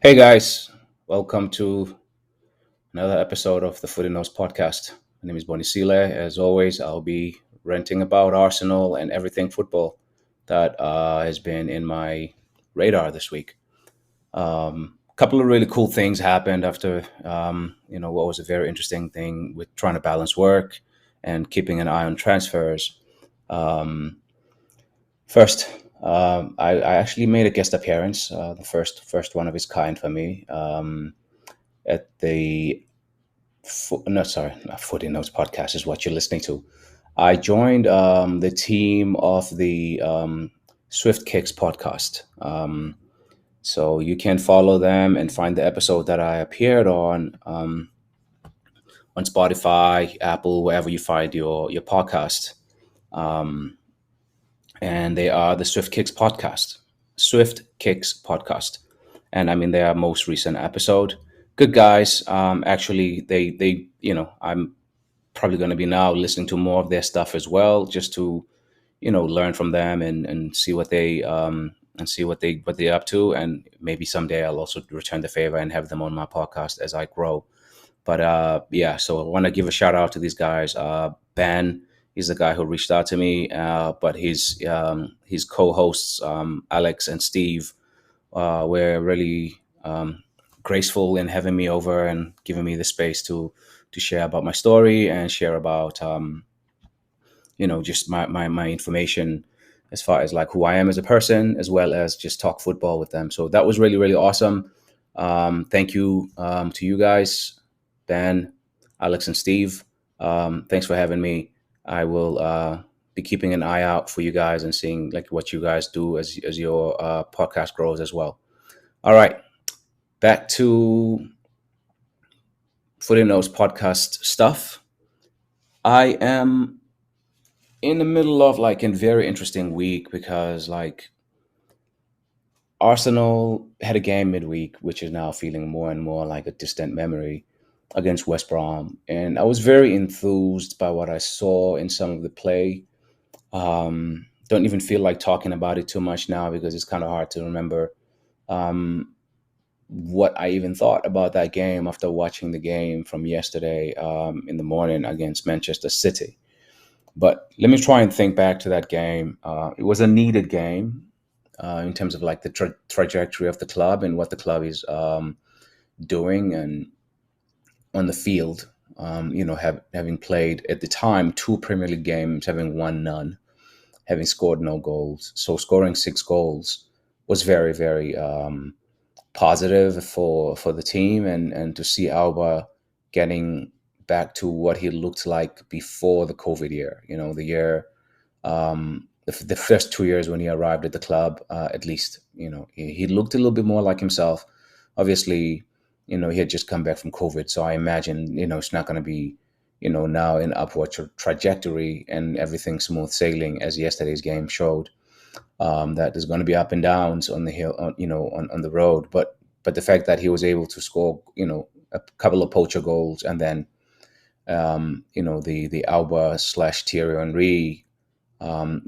Hey guys, welcome to another episode of the FootyNotes Podcast. My name is Bonnie Sile. As always, I'll be ranting about Arsenal and everything football that has been in my radar this week. A couple of really cool things happened after, what was a very interesting thing with trying to balance work and keeping an eye on transfers. Um, First, I actually made a guest appearance, the first one of its kind for me. At the no, sorry, not FootyNotes Podcast is what you're listening to. I joined the team of the Swift Kicks podcast. So you can follow them and find the episode that I appeared on Spotify, Apple, wherever you find your podcast. Um, and they are the Swift Kicks podcast. Swift Kicks podcast. And I mean their most recent episode. Good guys. Actually, I'm probably going to be now listening to more of their stuff as well, just to learn from them and see what they're up to, and maybe someday I'll also return the favor and have them on my podcast as I grow. But yeah, so I want to give a shout out to these guys. Ben is the guy who reached out to me, but his co-hosts Alex and Steve were really graceful in having me over and giving me the space to share about my story and share about just my information as far as like who I am as a person, as well as just talk football with them. So that was really, really awesome. Thank you to you guys, Ben, Alex, and Steve. Thanks for having me. I will be keeping an eye out for you guys and seeing like what you guys do as your podcast grows as well. All right, back to FootyNotes podcast stuff. I am in the middle of like a very interesting week because like Arsenal had a game midweek, which is now feeling more and more like a distant memory against West Brom. And I was very enthused by what I saw in some of the play. Don't even feel like talking about it too much now because it's kind of hard to remember what I even thought about that game after watching the game from yesterday in the morning against Manchester City. But let me try and think back to that game. It was a needed game in terms of like the trajectory of the club and what the club is doing and on the field. Having played at the time 2 Premier League games, having won none, having scored no goals. So scoring 6 goals was very, very positive for the team, and to see Alba getting back to what he looked like before the COVID year. The year, the first 2 years when he arrived at the club, at least, he looked a little bit more like himself. Obviously, he had just come back from COVID, so I imagine, it's not going to be, now in upward trajectory and everything smooth sailing as yesterday's game showed. That there's going to be up and downs on the hill, on the road. But the fact that he was able to score, a couple of poacher goals, and then, the Alba / Thierry Henry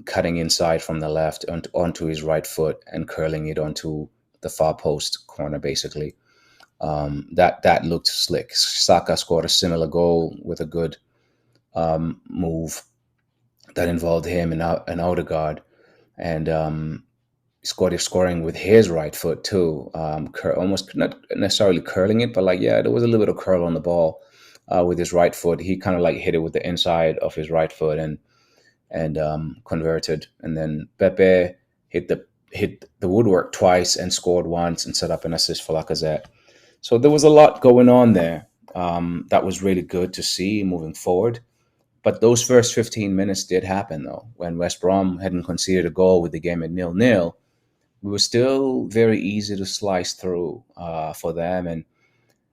cutting inside from the left onto his right foot and curling it onto the far post corner, basically. That looked slick. Saka scored a similar goal with a good move that involved him and Odegaard, and scoring with his right foot too. Almost not necessarily curling it, but like, yeah, there was a little bit of curl on the ball with his right foot. He kind of like hit it with the inside of his right foot and converted. And then Pepe hit the woodwork twice and scored once and set up an assist for Lacazette. So there was a lot going on there. That was really good to see moving forward. But those first 15 minutes did happen, though. When West Brom hadn't conceded a goal with the game at 0-0, we were still very easy to slice through for them.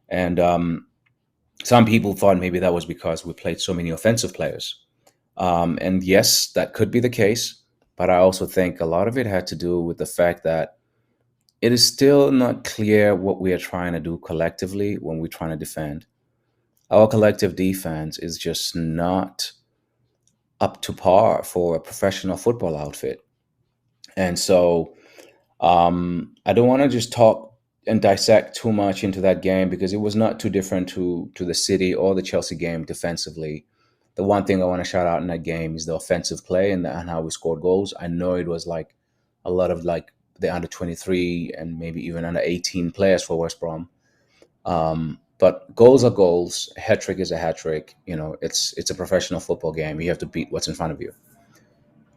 And some people thought maybe that was because we played so many offensive players. And yes, that could be the case. But I also think a lot of it had to do with the fact that it is still not clear what we are trying to do collectively when we're trying to defend. Our collective defense is just not up to par for a professional football outfit. And so I don't want to just talk and dissect too much into that game because it was not too different to the City or the Chelsea game defensively. The one thing I want to shout out in that game is the offensive play and how we scored goals. I know it was like a lot of like the under 23 and maybe even under 18 players for West Brom. But goals are goals. A hat trick is a hat trick. You know, it's a professional football game. You have to beat what's in front of you.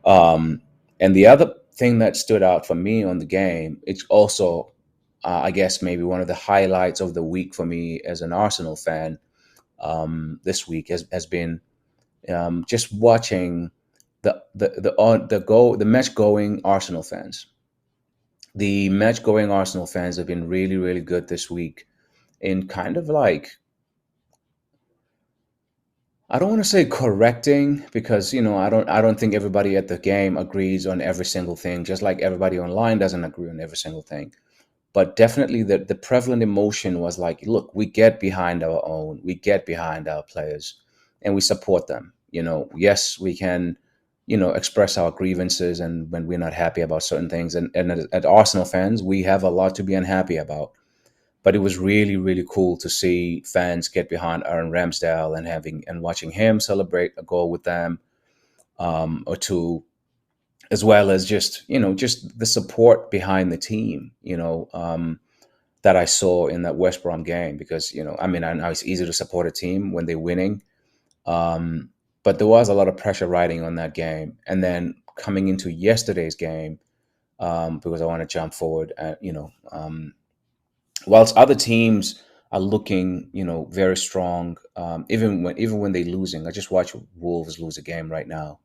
And the other thing that stood out for me on the game, it's also, I guess, maybe one of the highlights of the week for me as an Arsenal fan this week has been just watching the match going Arsenal fans. The match going Arsenal fans have been really, really good this week in kind of like, I don't want to say correcting because I don't think everybody at the game agrees on every single thing, just like everybody online doesn't agree on every single thing. But definitely the prevalent emotion was like, look, we get behind our own, we get behind our players, and we support them. Yes, we can, express our grievances and when we're not happy about certain things. And at Arsenal fans, we have a lot to be unhappy about. But it was really, really cool to see fans get behind Aaron Ramsdale and watching him celebrate a goal with them, or two, as well as just the support behind the team, that I saw in that West Brom game. Because I mean, I know it's easy to support a team when they're winning, but there was a lot of pressure riding on that game. And then coming into yesterday's game, because I want to jump forward, whilst other teams are looking, very strong, even when they're losing. I just watched Wolves lose a game right now.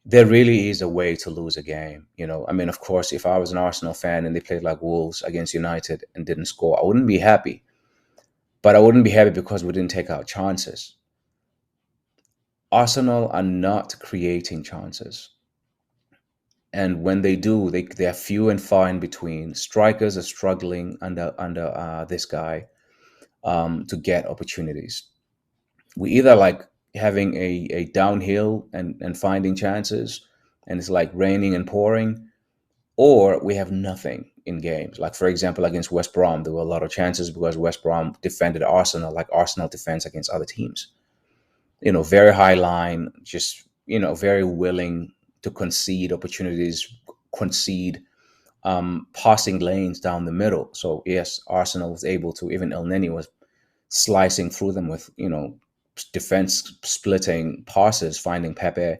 There really is a way to lose a game. I mean, of course, if I was an Arsenal fan and they played like Wolves against United and didn't score, I wouldn't be happy. But I wouldn't be happy because we didn't take our chances. Arsenal are not creating chances. And when they do, they are few and far in between. Strikers are struggling under this guy, to get opportunities. We either like having a downhill and finding chances, and it's like raining and pouring, or we have nothing in games. Like, for example, against West Brom, there were a lot of chances because West Brom defended Arsenal like Arsenal defends against other teams. Very high line, just, very willing to concede opportunities, concede passing lanes down the middle. So yes, Arsenal was able to, even El Neni was slicing through them with, defense splitting passes, finding Pepe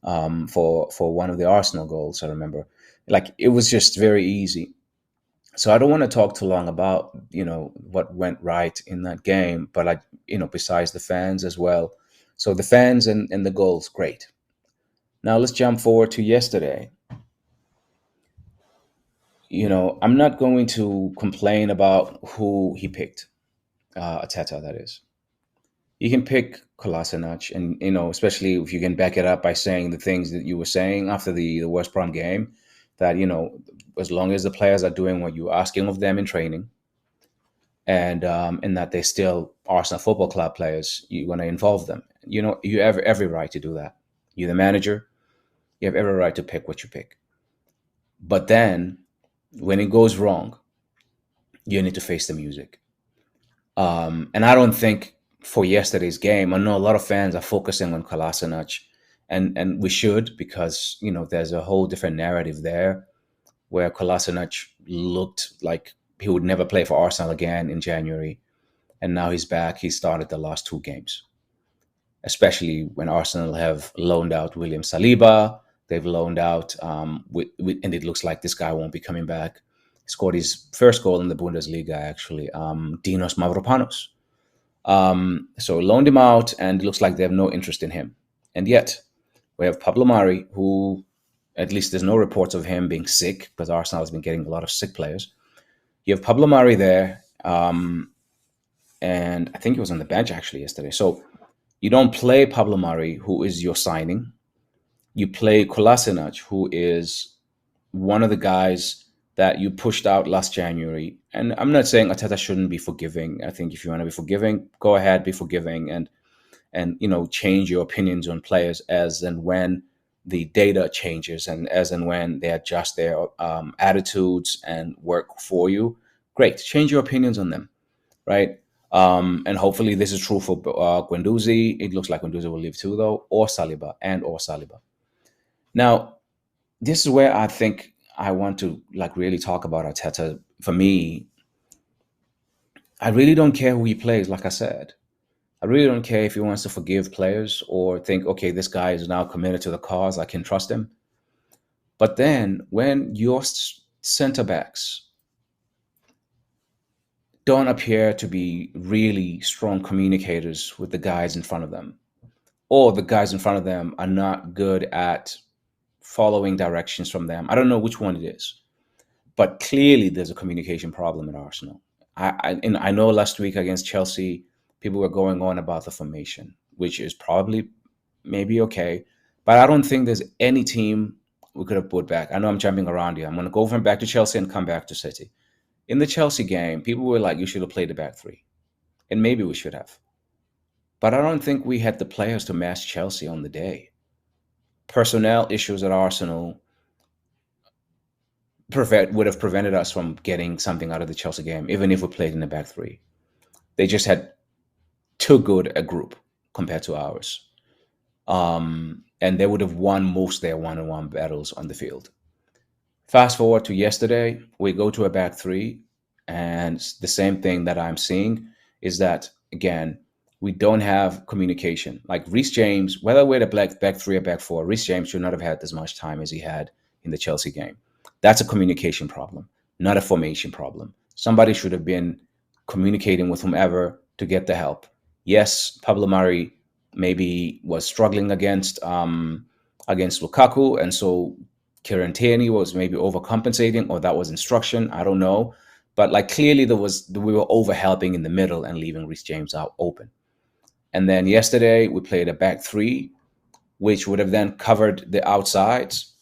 for one of the Arsenal goals. I remember, like, it was just very easy. So I don't want to talk too long about what went right in that game, but besides the fans as well. So the fans and the goals, great. Now let's jump forward to yesterday. I'm not going to complain about who he picked, Arteta, that is. You can pick Kolasinac, and especially if you can back it up by saying the things that you were saying after the West Brom game, that as long as the players are doing what you're asking of them in training, and that they're still Arsenal Football Club players, you want to involve them. You have every right to do that. You're the manager. You have every right to pick what you pick. But then, when it goes wrong, you need to face the music. And I don't think for yesterday's game, I know a lot of fans are focusing on Kolasinac, and we should, because there's a whole different narrative there, where Kolasinac looked like he would never play for Arsenal again in January, and now he's back. He started the last two games, especially when Arsenal have loaned out William Saliba. They've loaned out, and it looks like this guy won't be coming back. He scored his first goal in the Bundesliga, actually, Dinos Mavropanos. So loaned him out, and it looks like they have no interest in him. And yet, we have Pablo Mari, who, at least there's no reports of him being sick, because Arsenal has been getting a lot of sick players. You have Pablo Mari there, and I think he was on the bench actually yesterday. So you don't play Pablo Mari, who is your signing. You play Kolasinac, who is one of the guys that you pushed out last January. And I'm not saying Arteta shouldn't be forgiving. I think if you want to be forgiving, go ahead, be forgiving, and change your opinions on players as and when the data changes, and as and when they adjust their attitudes and work for you. Great. Change your opinions on them, right? And hopefully this is true for Guendouzi. It looks like Guendouzi will leave too, though, or Saliba. Now, this is where I think I want to really talk about Arteta. For me, I really don't care who he plays. Like I said, I really don't care if he wants to forgive players or think, okay, this guy is now committed to the cause, I can trust him. But then when your center backs don't appear to be really strong communicators with the guys in front of them, or the guys in front of them are not good at following directions from them, I don't know which one it is, but clearly there's a communication problem at Arsenal. I know last week against Chelsea, people were going on about the formation, which is probably maybe okay, but I don't think there's any team we could have put back. I know I'm jumping around here. I'm going to go from back to Chelsea and come back to City. In the Chelsea game, people were like, you should have played the back three. And maybe we should have. But I don't think we had the players to match Chelsea on the day. Personnel issues at Arsenal would have prevented us from getting something out of the Chelsea game, even if we played in the back three. They just had too good a group compared to ours. And they would have won most of their one-on-one battles on the field. Fast forward to yesterday, we go to a back three, and the same thing that I'm seeing is that, again, we don't have communication. Like Reece James, whether we're the back three or back four, Reece James should not have had as much time as he had in the Chelsea game. That's a communication problem, not a formation problem. Somebody should have been communicating with whomever to get the help. Yes, Pablo Mari maybe was struggling against Lukaku, and so Kieran Tierney was maybe overcompensating, or that was instruction. I don't know. But clearly we were overhelping in the middle and leaving Reece James out open. And then yesterday we played a back three, which would have then covered the outsides.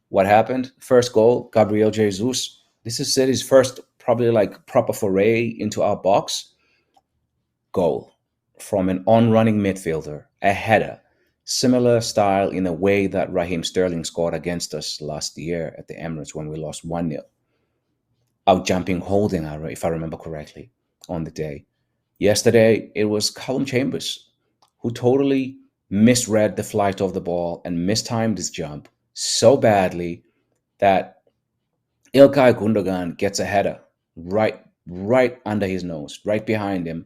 What happened? First goal, Gabriel Jesus. This is City's first probably proper foray into our box. Goal from an on-running midfielder, a header. Similar style in a way that Raheem Sterling scored against us last year at the Emirates when we lost 1-0. Out-jumping holding, if I remember correctly, on the day. Yesterday, it was Callum Chambers who totally misread the flight of the ball and mistimed his jump so badly that Ilkay Gundogan gets a header right under his nose, right behind him,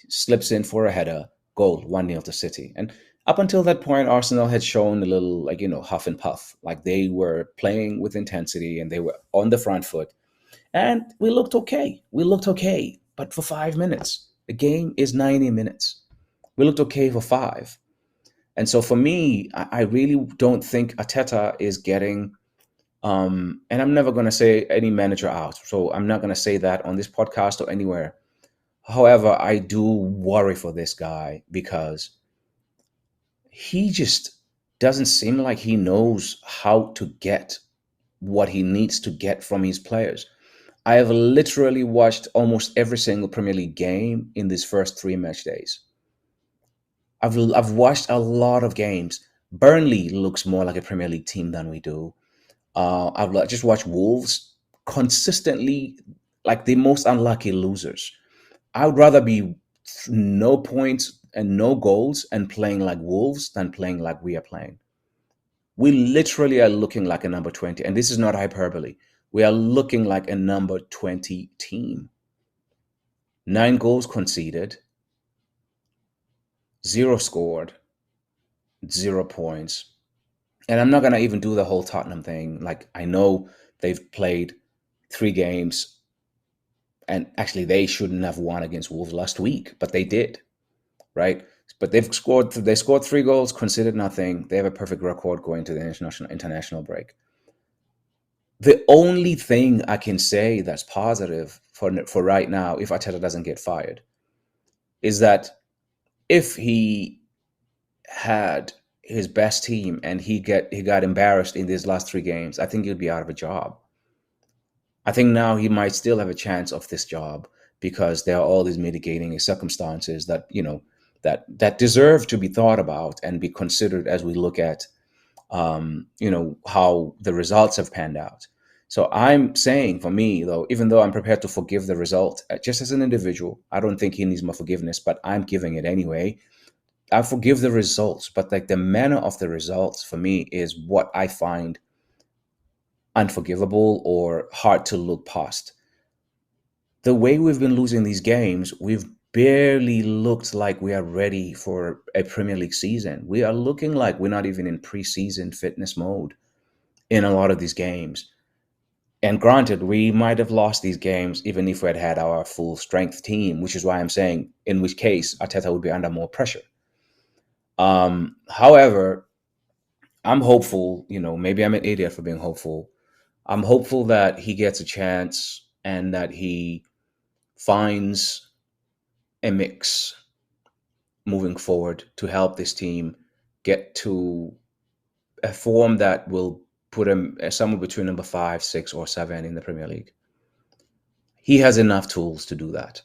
slips in for a header, goal, 1-0 to City. And up until that point, Arsenal had shown a little, huff and puff. Like they were playing with intensity and they were on the front foot. And we looked okay. But for 5 minutes. The game is 90 minutes. We looked okay for 5. And so for me, I really don't think Arteta is getting, and I'm never going to say any manager out. So I'm not going to say that on this podcast or anywhere. However, I do worry for this guy because he just doesn't seem like he knows how to get what he needs to get from his players. I have literally watched almost every single Premier League game in these first 3 match days. I've watched a lot of games. Burnley looks more like a Premier League team than we do. I've just watched Wolves consistently like the most unlucky losers. I would rather be no points and no goals and playing like Wolves than playing like we are playing. We literally are looking like a number 20, and this is not hyperbole. We are looking like a number 20 team. 9 goals conceded, 0 scored, 0 points. And I'm not going to even do the whole Tottenham thing. I know they've played 3 games, and actually they shouldn't have won against Wolves last week, but they did, right? But they scored 3 goals, conceded nothing. They have a perfect record going to the international break. The only thing I can say that's positive for right now, if Arteta doesn't get fired, is that if he had his best team and he got embarrassed in these last 3 games, I think he'd be out of a job. I think now he might still have a chance of this job because there are all these mitigating circumstances that that deserve to be thought about and be considered as we look at how the results have panned out. So I'm saying, for me, though, even though I'm prepared to forgive the result, just as an individual, I don't think he needs my forgiveness, but I'm giving it anyway. I forgive the results, but like the manner of the results for me is what I find unforgivable or hard to look past. The way we've been losing these games, we've barely looked like we are ready for a Premier League season. We are looking like we're not even in preseason fitness mode in a lot of these games. And granted, we might have lost these games even if we had had our full strength team, which is why I'm saying, in which case, Arteta would be under more pressure. However, I'm hopeful, maybe I'm an idiot for being hopeful. I'm hopeful that he gets a chance and that he finds a mix moving forward to help this team get to a form that will put him somewhere between number 5, 6, or 7 in the Premier League. He has enough tools to do that.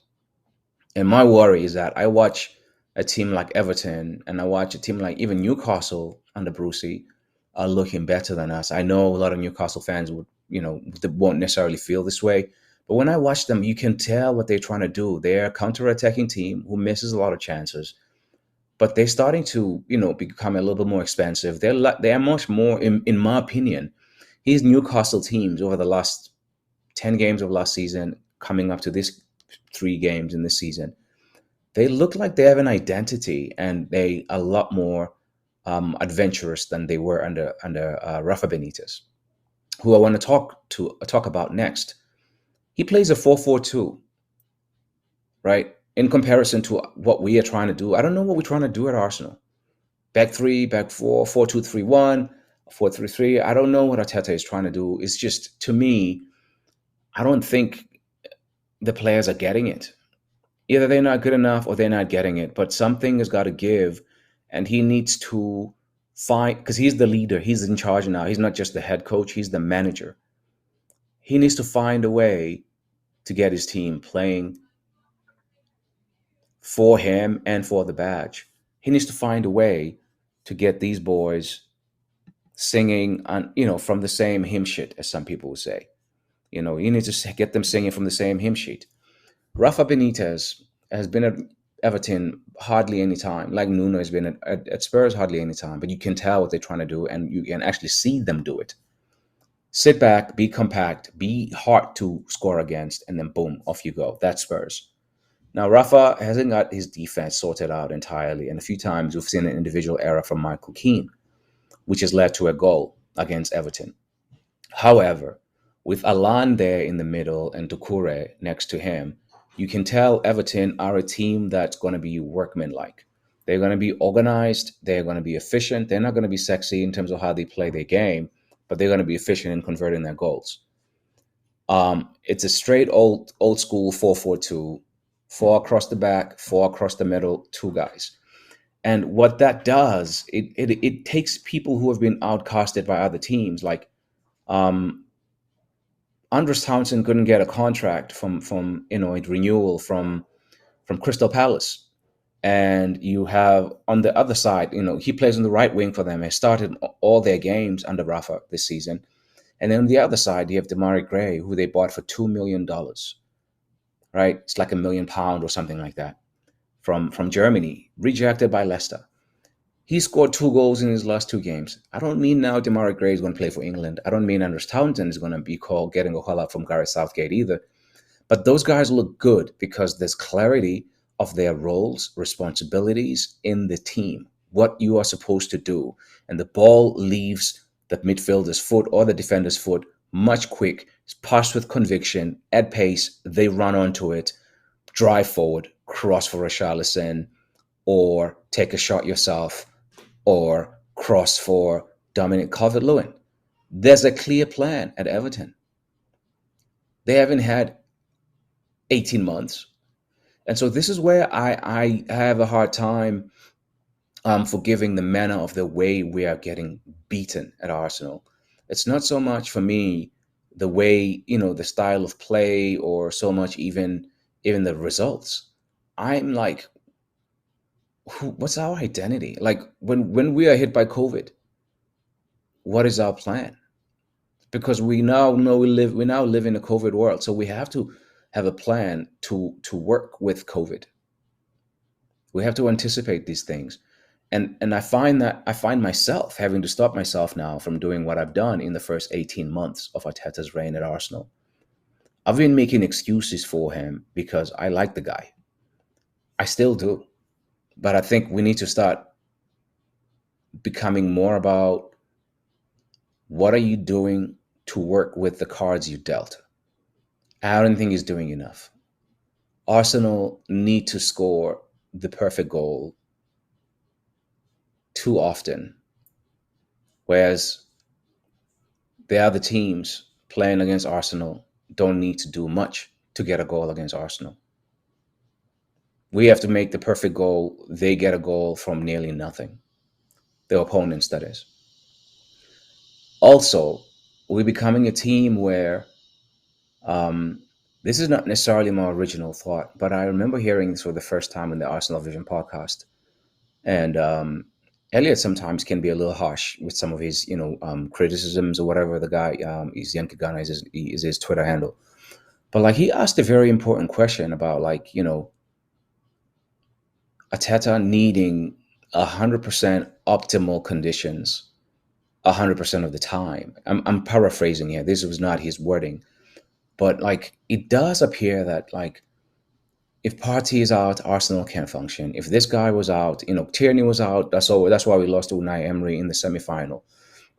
And my worry is that I watch a team like Everton and I watch a team like even Newcastle under Brucey are looking better than us. I know a lot of Newcastle fans they won't necessarily feel this way. But when I watch them, you can tell what they're trying to do. They're a counter-attacking team who misses a lot of chances, but they're starting to, become a little bit more expensive. They're much more, in my opinion, these Newcastle teams over the last 10 games of last season, coming up to this 3 games in this season, they look like they have an identity and they a lot more adventurous than they were under Rafa Benitez, who I want to talk about next. He plays a 4-4-2, right? In comparison to what we are trying to do. I don't know what we're trying to do at Arsenal. Back 3, back 4, 4-2-3-1, 4-3-3. I don't know what Arteta is trying to do. It's just, to me, I don't think the players are getting it. Either they're not good enough or they're not getting it, but something has got to give, and he needs to find, because he's the leader, he's in charge now. He's not just the head coach, he's the manager. He needs to find a way to get his team playing for him and for the badge. He needs to find a way to get these boys singing on, from the same hymn sheet, as some people would say. You need to get them singing from the same hymn sheet. Rafa Benitez has been at Everton hardly any time, like Nuno has been at Spurs hardly any time, but you can tell what they're trying to do and you can actually see them do it. Sit back, be compact, be hard to score against, and then boom, off you go. That's Spurs. Now, Rafa hasn't got his defense sorted out entirely, and a few times we've seen an individual error from Michael Keane, which has led to a goal against Everton. However, with Alan there in the middle and Doucouré next to him, you can tell Everton are a team that's going to be workmanlike. They're going to be organized. They're going to be efficient. They're not going to be sexy in terms of how they play their game, but they're going to be efficient in converting their goals. It's a straight old school 4-4-2, 4 across the back, 4 across the middle, 2 guys. And what that does, it takes people who have been outcasted by other teams, like Andros Townsend couldn't get a contract from a renewal from Crystal Palace, and you have on the other side, he plays on the right wing for them. He started all their games under Rafa this season, and then on the other side you have Demarai Gray, who they bought for $2 million, right? It's like £1 million or something like that, from Germany, rejected by Leicester. He scored 2 goals in his last 2 games. I don't mean now Demarai Gray is going to play for England. I don't mean Andros Townsend is going to be getting a call up from Gareth Southgate either. But those guys look good because there's clarity of their roles, responsibilities in the team, what you are supposed to do. And the ball leaves the midfielder's foot or the defender's foot much quick. It's passed with conviction, at pace. They run onto it, drive forward, cross for Richarlison, or take a shot yourself, or cross for Dominic Calvert-Lewin. There's a clear plan at Everton. They haven't had 18 months. And so this is where I have a hard time forgiving the manner of the way we are getting beaten at Arsenal. It's not so much for me the way, the style of play, or so much even the results. I'm like, what's our identity? Like when we are hit by COVID, what is our plan? because we now know we now live in a COVID world, so we have to have a plan to work with COVID. We have to anticipate these things. And I find myself having to stop myself now from doing what I've done in the first 18 months of Arteta's reign at Arsenal. I've been making excuses for him because I like the guy. I still do. But I think we need to start becoming more about what are you doing to work with the cards you dealt. I don't think he's doing enough. Arsenal need to score the perfect goal too often, whereas the other teams playing against Arsenal don't need to do much to get a goal against Arsenal. We have to make the perfect goal. They get a goal from nearly nothing. The opponents, that is. Also, we're becoming a team where this is not necessarily my original thought, but I remember hearing this for the first time in the Arsenal Vision podcast. And Elliot sometimes can be a little harsh with some of his, criticisms or whatever. The guy, is Yankagana is his Twitter handle. But like he asked a very important question about Arteta needing 100% optimal conditions 100% of the time. I'm paraphrasing here. This was not his wording, but like it does appear that like if Partey is out, Arsenal can't function. If this guy was out, Tierney was out. That's why we lost to Unai Emery in the semi-final.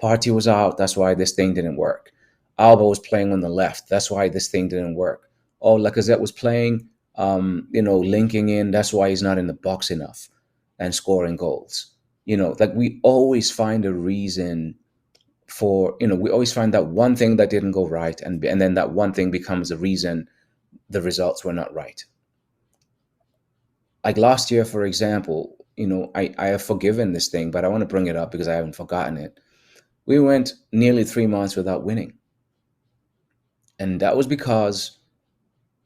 Partey was out. That's why this thing didn't work. Alba was playing on the left. That's why this thing didn't work. Oh, Lacazette was playing, linking in. That's why he's not in the box enough and scoring goals. Like we always find a reason we always find that one thing that didn't go right, and then that one thing becomes the reason the results were not right. Like last year, for example, I have forgiven this thing, but I want to bring it up because I haven't forgotten it. We went nearly 3 months without winning. And that was because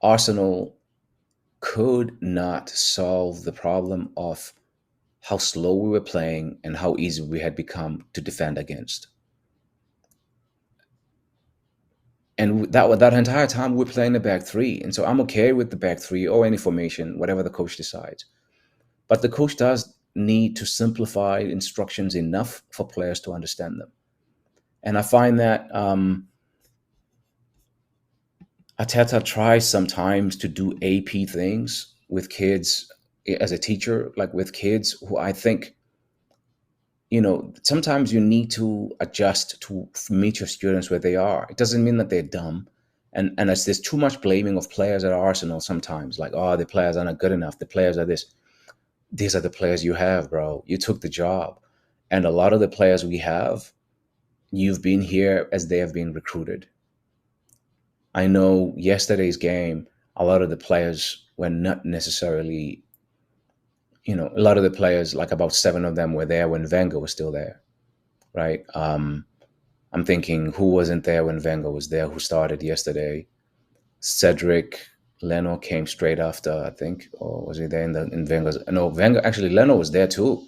Arsenal could not solve the problem of how slow we were playing and how easy we had become to defend against. And that entire time we're playing the back three. And so I'm okay with the back three or any formation, whatever the coach decides. But the coach does need to simplify instructions enough for players to understand them. And I find that Arteta tries sometimes to do AP things with kids as a teacher, like with kids who I think, sometimes you need to adjust to meet your students where they are. It doesn't mean that they're dumb. And as there's too much blaming of players at Arsenal sometimes, like, oh, the players are not good enough. The players are this. These are the players you have, bro. You took the job. And a lot of the players we have, you've been here as they have been recruited. I know yesterday's game, a lot of the players were not necessarily, a lot of the players, like about 7 of them were there when Wenger was still there, right? I'm thinking who wasn't there when Wenger was there, who started yesterday? Cedric, Leno came straight after, I think, or was he there in Wenger's? No, Wenger, actually, Leno was there too.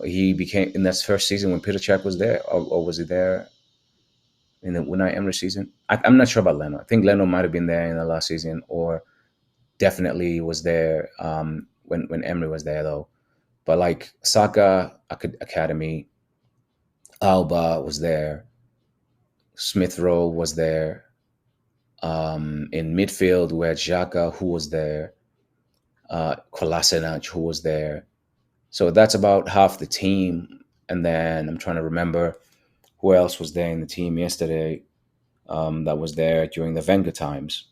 He became, in that first season when Peter Cech was there, or was he there in the Unai Emery season? I'm not sure about Leno. I think Leno might have been there in the last season, or definitely was there when Emery was there, though. But like Saka Academy, Alba was there, Smith Rowe was there. In midfield, we had Xhaka, who was there, Kolasinac, who was there. So that's about half the team. And then I'm trying to remember who else was there in the team yesterday that was there during the Wenger times.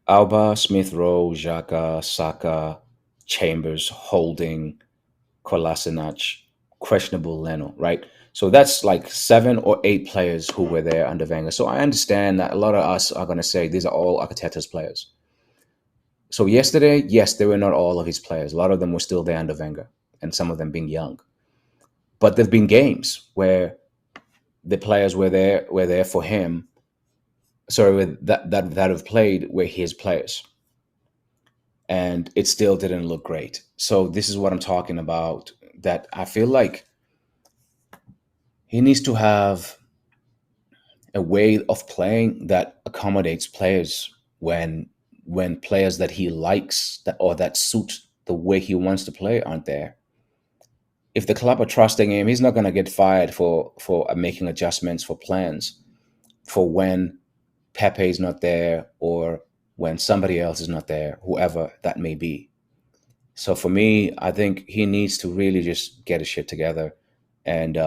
Alba, Smith Rowe, Xhaka, Saka, Chambers, Holding, Kolasinac, questionable Leno, right? So that's like 7 or 8 players who were there under Wenger. So I understand that a lot of us are going to say these are all Arteta's players. So yesterday, yes, they were not all of his players. A lot of them were still there under Wenger, and some of them being young. But there've been games where the players were there for him. Sorry, that have played were his players, and it still didn't look great. So this is what I'm talking about. That I feel like he needs to have a way of playing that accommodates players when players that he likes that suit the way he wants to play aren't there. If the club are trusting him, he's not going to get fired for making adjustments for plans for when Pepe is not there or when somebody else is not there, whoever that may be. So for me, I think he needs to really just get his shit together and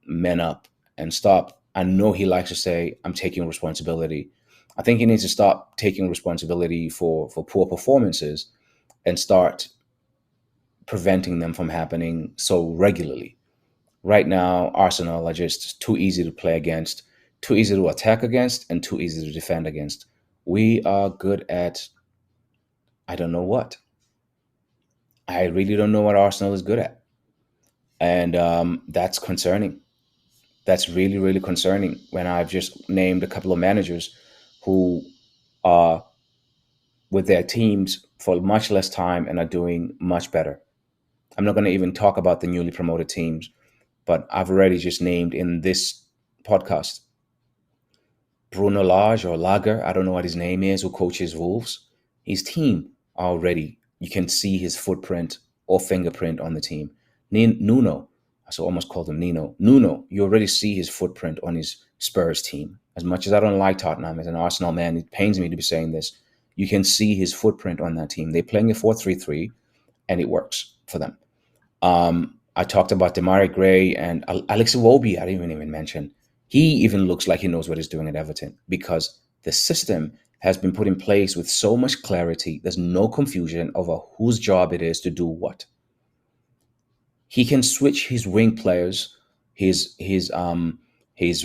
man up and stop. I know he likes to say, "I'm taking responsibility." I think he needs to stop taking responsibility for poor performances and start preventing them from happening so regularly. Right now, Arsenal are just too easy to play against, too easy to attack against, and too easy to defend against. We are good at, I don't know what. I really don't know what Arsenal is good at. And that's concerning. That's really, really concerning when I've just named a couple of managers who are with their teams for much less time and are doing much better. I'm not going to even talk about the newly promoted teams, but I've already just named in this podcast Bruno Lage or Lager, I don't know what his name is, who coaches Wolves. His team already, you can see his footprint or fingerprint on the team. Nuno, I almost called him Nino. Nuno, you already see his footprint on his Spurs team. As much as I don't like Tottenham as an Arsenal man, it pains me to be saying this. You can see his footprint on that team. They're playing a 4-3-3, and it works for them. I talked about Demarai Gray and Alex Iwobi. I didn't even mention. He even looks like he knows what he's doing at Everton because the system has been put in place with so much clarity. There's no confusion over whose job it is to do what. He can switch his wing players, his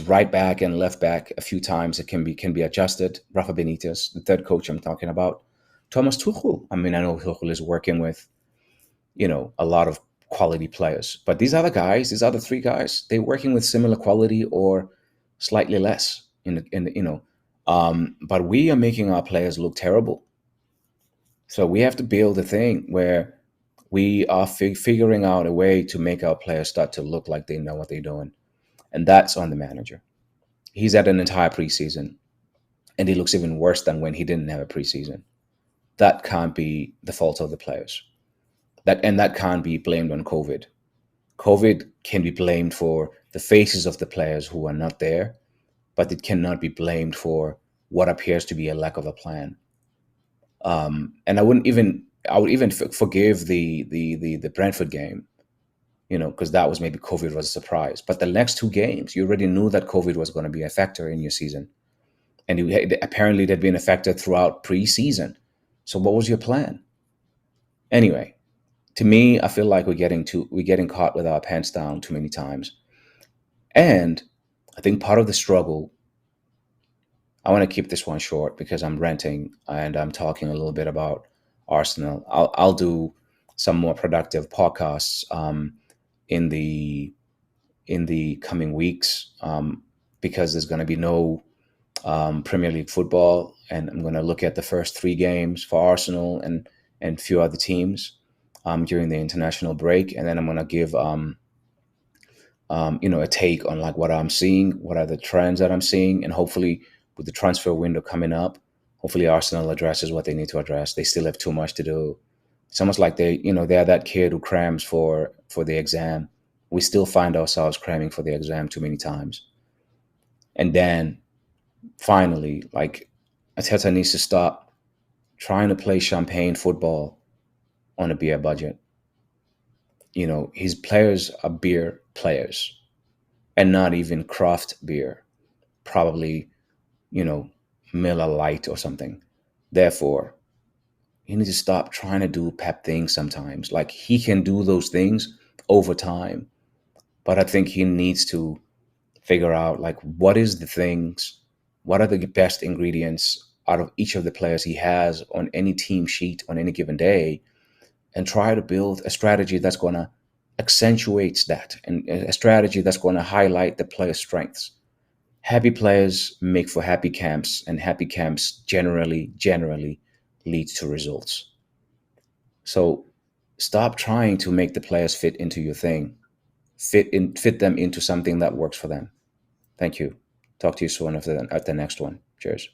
right back and left back a few times. It can be adjusted. Rafa Benitez, the third coach I'm talking about. Thomas Tuchel. I mean, I know Tuchel is working with, a lot of quality players. But these other guys, these other three guys, they're working with similar quality or slightly less. But we are making our players look terrible. So we have to build a thing where we are figuring out a way to make our players start to look like they know what they're doing, and that's on the manager. He's had an entire preseason, and he looks even worse than when he didn't have a preseason. That can't be the fault of the players. That can't be blamed on COVID. COVID can be blamed for the faces of the players who are not there, but it cannot be blamed for what appears to be a lack of a plan. And I would even forgive the Brentford game, because that was maybe COVID was a surprise. But the next two games, you already knew that COVID was going to be a factor in your season, and apparently it had been a factor throughout preseason. So what was your plan? Anyway, to me, I feel like we're getting caught with our pants down too many times. And I think part of the struggle, I want to keep this one short because I'm ranting and I'm talking a little bit about Arsenal. I'll do some more productive podcasts in the coming weeks because there's going to be no Premier League football, and I'm going to look at the first three games for Arsenal and a few other teams during the international break, and then I'm going to give a take on like what I'm seeing, what are the trends that I'm seeing, and hopefully with the transfer window coming up, hopefully Arsenal addresses what they need to address. They still have too much to do. It's almost like they're that kid who crams for the exam. We still find ourselves cramming for the exam too many times. And then finally, like, Arteta needs to stop trying to play champagne football on a beer budget. His players are beer players and not even craft beer, probably, Miller Lite or something. Therefore, he needs to stop trying to do Pep things sometimes. Like, he can do those things over time, but I think he needs to figure out like what are the best ingredients out of each of the players he has on any team sheet on any given day, and try to build a strategy that's going to accentuate that, and a strategy that's going to highlight the player's strengths. Happy players make for happy camps, and happy camps generally leads to results. So stop trying to make the players fit into your thing. fit them into something that works for them. Thank you. Talk to you soon at the next one. Cheers.